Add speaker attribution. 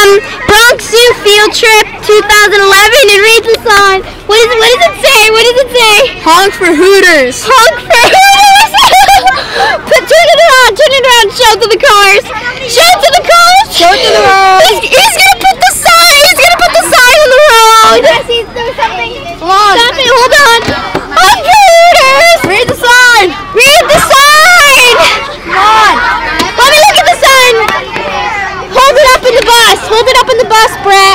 Speaker 1: Bronx Zoo Field Trip 2011 and read the sign. What does it say? What does it say?
Speaker 2: Honk for Hooters.
Speaker 1: Honk for Hooters! Turn it around, show it to the cars. Show it to the cars!
Speaker 2: Show it to the road.
Speaker 1: He's gonna put the sign on the road!
Speaker 2: Come on.
Speaker 1: Stop it, hold on. Honk for Hooters!
Speaker 2: Read the sign.
Speaker 1: Read the sign!
Speaker 2: Come on.
Speaker 1: Let me look at the sign! Hold it up in the bus! Hold it up in the bus, Brad!